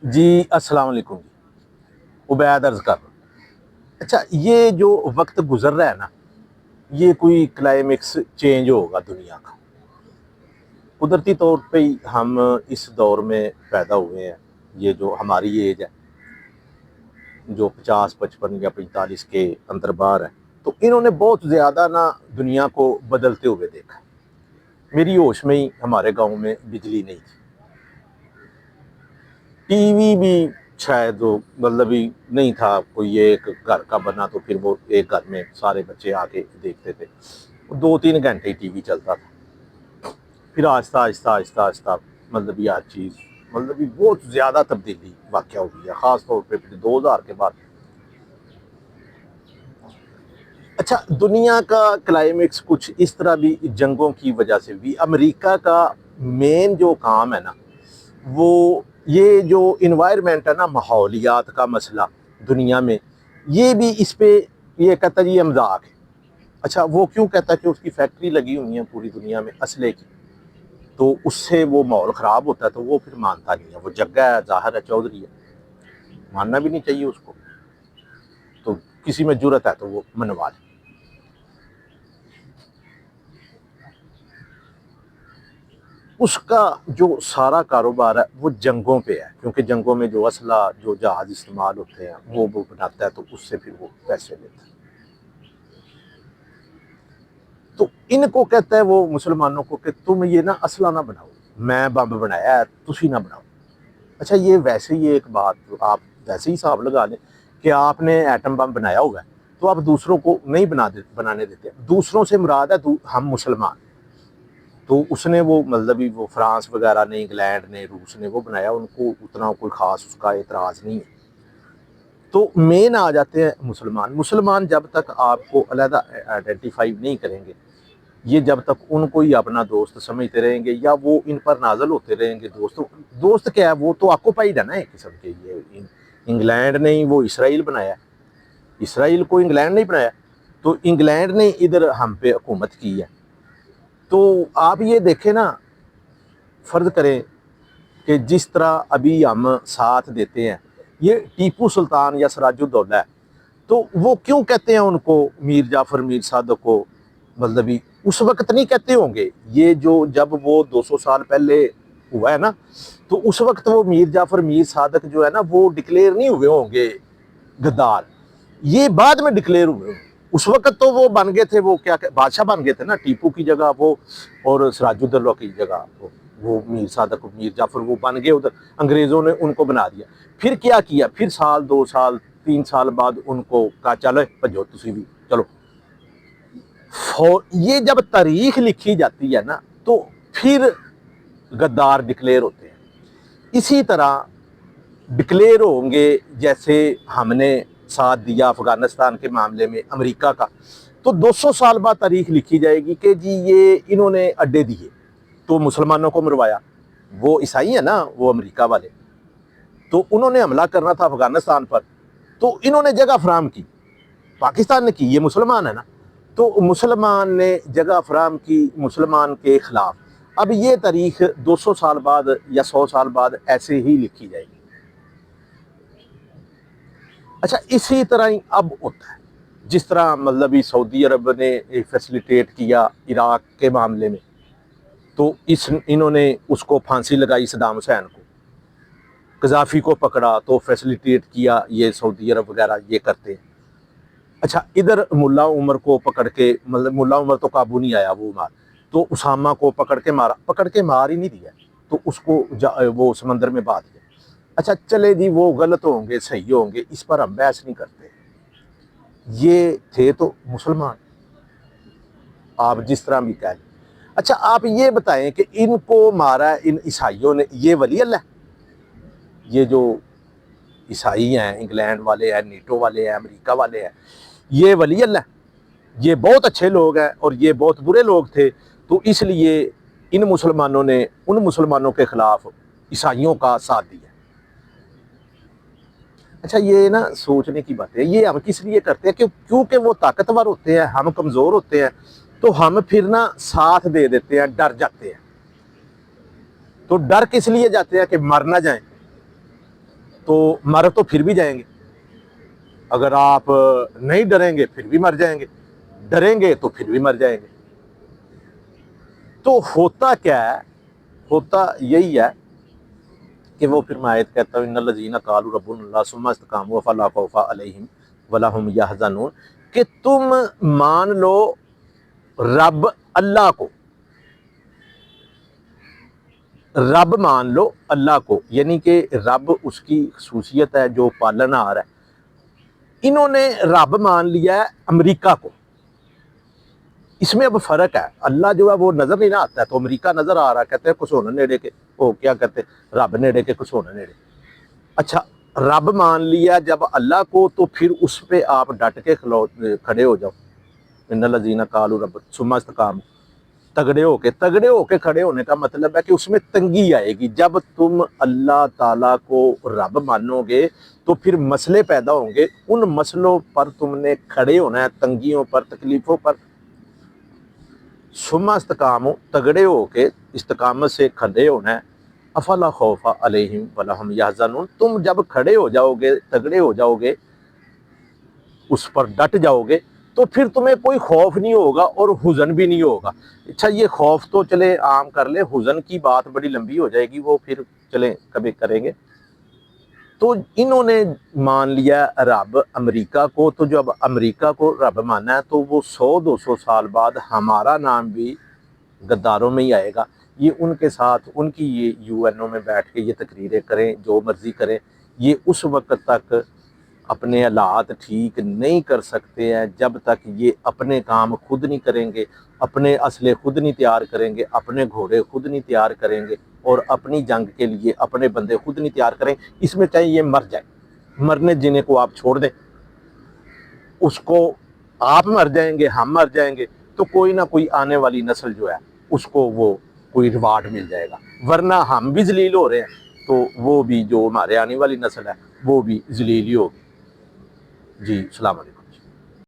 جی अस्सलाम वालेकुम जी। उबैद अर्ज़ कर रहा हूँ। अच्छा, ये जो वक्त गुजर रहा है ना, ये कोई क्लाइमेक्स चेंज होगा दुनिया का। कुदरती तौर पे ही हम इस दौर में पैदा हुए हैं। ये जो हमारी एज है, जो 50 55 या 45 के अंदर बार है, तो इन्होंने बहुत ज़्यादा ना दुनिया को बदलते हुए देखा। मेरी होश में ही हमारे गांव में बिजली नहीं थी, टीवी भी शायद वो मतलब ही नहीं था। कोई ये एक घर का बना तो फिर वो एक घर में सारे बच्चे आके देखते थे। 2 3 घंटे ही टीवी चलता था। फिर आहिस्ता आहिस्ता आहिस्ता आहिस्ता मतलब ये हर चीज़ मतलब भी बहुत ज़्यादा तब्दीली वाक़या हुई है, ख़ास तौर पे फिर 2000 के बाद। अच्छा, दुनिया का क्लाइमेक्स कुछ इस तरह भी जंगों की वजह से भी। अमेरिका का मेन जो काम है ना, वो ये जो इन्वायरमेंट है ना, माहौलियात का मसला दुनिया में, ये भी इस पे ये कहता है जी ये मजाक है। अच्छा, वो क्यों कहता है कि उसकी फैक्ट्री लगी हुई है पूरी दुनिया में असले की, तो उससे वो माहौल ख़राब होता है, तो वो फिर मानता नहीं है। वो जग्गा है, ज़ाहिर है, चौधरी है, मानना भी नहीं चाहिए उसको। तो किसी में जुर्रत है तो वो मनवा ले। उसका जो सारा कारोबार है वो जंगों पे है, क्योंकि जंगों में जो असला जो जहाज इस्तेमाल होते हैं वो बनाता है, तो उससे फिर वो पैसे लेता है। तो इनको कहता है वो मुसलमानों को कि तुम ये ना असला ना बनाओ, मैं बम बनाया है, तुसी ना बनाओ। अच्छा, ये वैसे ही एक बात तो आप वैसे ही हिसाब लगा लें कि आपने एटम बम बनाया हुआ है, तो आप दूसरों को नहीं बनाने देते। दूसरों से मुराद है हम मुसलमान। तो उसने वो मतलब ही वो फ्रांस वगैरह ने, इंग्लैंड ने, रूस ने वो बनाया, उनको उतना कोई ख़ास उसका एतराज़ नहीं है। तो मेन आ जाते हैं मुसलमान। मुसलमान जब तक आपको अलहदा आइडेंटिफाई नहीं करेंगे, ये जब तक उनको ही अपना दोस्त समझते रहेंगे या वो इन पर नाजल होते रहेंगे। दोस्त क्या है, वो तो ऑक्युपाइड है ना एक किस्म के। ये इंग्लैंड ने ही वो इसराइल बनाया, इसराइल को इंग्लैंड नहीं बनाया, तो इंग्लैंड ने इधर हम पे हुकूमत की है। तो आप ये देखें ना, फ़र्ज़ करें कि जिस तरह अभी हम साथ देते हैं, ये टीपू सुल्तान या सिराजुद्दौला है, तो वो क्यों कहते हैं उनको मीर जाफ़र मीर सादक को मतलब उस वक्त नहीं कहते होंगे। ये जो जब वो 200 साल पहले हुआ है ना, तो उस वक्त वो मीर जाफ़र मीर सादक जो है ना, वो डिक्लेयर नहीं हुए होंगे गद्दार। ये बाद में डिक्लेयर हुए होंगे। उस वक्त तो वो बन गए थे, वो क्या बादशाह बन गए थे ना, टीपू की जगह वो और सिराजुद्दौला की जगह वो मीर सादक मीर जाफ़र वो बन गए उधर। अंग्रेज़ों ने उनको बना दिया। फिर क्या किया, फिर साल 2 साल 3 साल बाद उनको कहा चलो भजो तुसी भी चलो। ये जब तारीख लिखी जाती है ना, तो फिर गद्दार डिक्लेयर होते हैं। इसी तरह डिक्लेयर होंगे जैसे हमने साथ दिया अफगानिस्तान के मामले में अमेरिका का, तो 200 साल बाद तारीख लिखी जाएगी कि जी ये इन्होंने अड्डे दिए तो मुसलमानों को मरवाया। वो ईसाई है ना, वो अमेरिका वाले, तो उन्होंने हमला करना था अफगानिस्तान पर, तो इन्होंने जगह फराहम की, पाकिस्तान ने की, ये मुसलमान है ना, तो मुसलमान ने जगह फराहम की मुसलमान के खिलाफ। अब ये तारीख 200 साल बाद या 100 साल बाद ऐसे ही लिखी जाएगी। अच्छा, इसी तरह ही अब होता है, जिस तरह मतलब सऊदी अरब ने फैसिलिटेट किया इराक के मामले में, तो इन्होंने उसको फांसी लगाई सदाम हुसैन को, गजाफी को पकड़ा तो फैसिलिटेट किया, ये सऊदी अरब वगैरह ये करते हैं। अच्छा, इधर मुल्ला उमर को पकड़ के मतलब मुल्ला उमर तो काबू नहीं आया, वो मार, तो उसामा को पकड़ के मार ही नहीं दिया, तो उसको वो समंदर में बहा दिया। अच्छा चले जी, वो गलत होंगे सही होंगे, इस पर हम बहस नहीं करते। ये थे तो मुसलमान, आप जिस तरह भी कह लें। अच्छा, आप ये बताएं कि इनको मारा इन ईसाइयों ने, ये वली अल्लाह, ये जो ईसाई हैं, इंग्लैंड वाले हैं, नीटो वाले हैं, अमेरिका वाले हैं, ये वली अल्लाह, ये बहुत अच्छे लोग हैं और ये बहुत बुरे लोग थे, तो इसलिए इन मुसलमानों ने उन मुसलमानों के खिलाफ ईसाइयों का साथ दिया। अच्छा, ये ना सोचने की बात है, ये हम किस लिए करते हैं कि क्योंकि वो ताकतवर होते हैं, हम कमज़ोर होते हैं, तो हम फिर ना साथ दे देते हैं, डर जाते हैं। तो डर किस लिए जाते हैं कि मर ना जाए। تو مر تو پھر بھی جائیں گے، اگر آپ نہیں ڈریں گے پھر بھی مر جائیں گے، ڈریں گے تو پھر بھی مر جائیں گے۔ تو ہوتا کیا ہے؟ ہوتا یہی ہے کہ وہ پھر میں آیت کہتا ہوں ان الذین قالوا ربنا اللہ ثم استقاموا فلا خوف علیہم ولا هم یحزنون، کہ تم مان لو رب اللہ کو، رب مان لو اللہ کو، یعنی کہ رب اس کی خصوصیت ہے جو پالنہار ہے۔ انہوں نے رب مان لیا ہے امریکہ کو۔ اس میں اب فرق ہے، اللہ جو ہے وہ نظر نہیں نہ آتا ہے تو امریکہ نظر آ رہا ہے، کہتے ہیں کچھ ہونا نیڑے کے، وہ کیا کہتے ہیں رب نیڑے کے کچھ ہونا نیڑے۔ اچھا رب مان لیا جب اللہ کو تو پھر اس پہ آپ ڈٹ کے کھڑے ہو جاؤ، ان الذین قالوا رب ثم استقاموا، تگڑے ہو کے کھڑے ہونے کا مطلب ہے کہ اس میں تنگی آئے گی۔ جب تم اللہ تعالیٰ کو رب مانو گے تو پھر مسئلے پیدا ہوں گے، ان مسئلوں پر تم نے کھڑے ہونا ہے، تنگیوں پر، تکلیفوں پر۔ ثم استقاموا، تگڑے ہو کے استقامت سے کھڑے ہونا ہے۔ افلا خوف علیہم ولا هم یحزنون، تم جب کھڑے ہو جاؤ گے، تگڑے ہو جاؤ گے، اس پر ڈٹ جاؤ گے تو پھر تمہیں کوئی خوف نہیں ہوگا اور حزن بھی نہیں ہوگا۔ اچھا یہ خوف تو چلے عام کر لیں، حزن کی بات بڑی لمبی ہو جائے گی، وہ پھر چلیں کبھی کریں گے۔ تو انہوں نے مان لیا رب امریکہ کو، تو جب امریکہ کو رب مانا ہے تو وہ 100-200 سال بعد ہمارا نام بھی غداروں میں ہی آئے گا۔ یہ ان کے ساتھ ان کی یہ یو این او میں بیٹھ کے یہ تقریریں کریں، جو مرضی کریں، یہ اس وقت تک اپنے حالات ٹھیک نہیں کر سکتے ہیں جب تک یہ اپنے کام خود نہیں کریں گے، اپنے اسلحے خود نہیں تیار کریں گے، اپنے گھوڑے خود نہیں تیار کریں گے، اور اپنی جنگ کے لیے اپنے بندے خود نہیں تیار کریں۔ اس میں چاہے یہ مر جائے، مرنے جینے کو آپ چھوڑ دیں، اس کو آپ مر جائیں گے، ہم مر جائیں گے تو کوئی نہ کوئی آنے والی نسل جو ہے اس کو وہ کوئی ریوارڈ مل جائے گا، ورنہ ہم بھی ذلیل ہو رہے ہیں تو وہ بھی جو ہمارے آنے والی نسل ہے وہ بھی ذلیل ہی ہوگی۔ جی السلام علیکم۔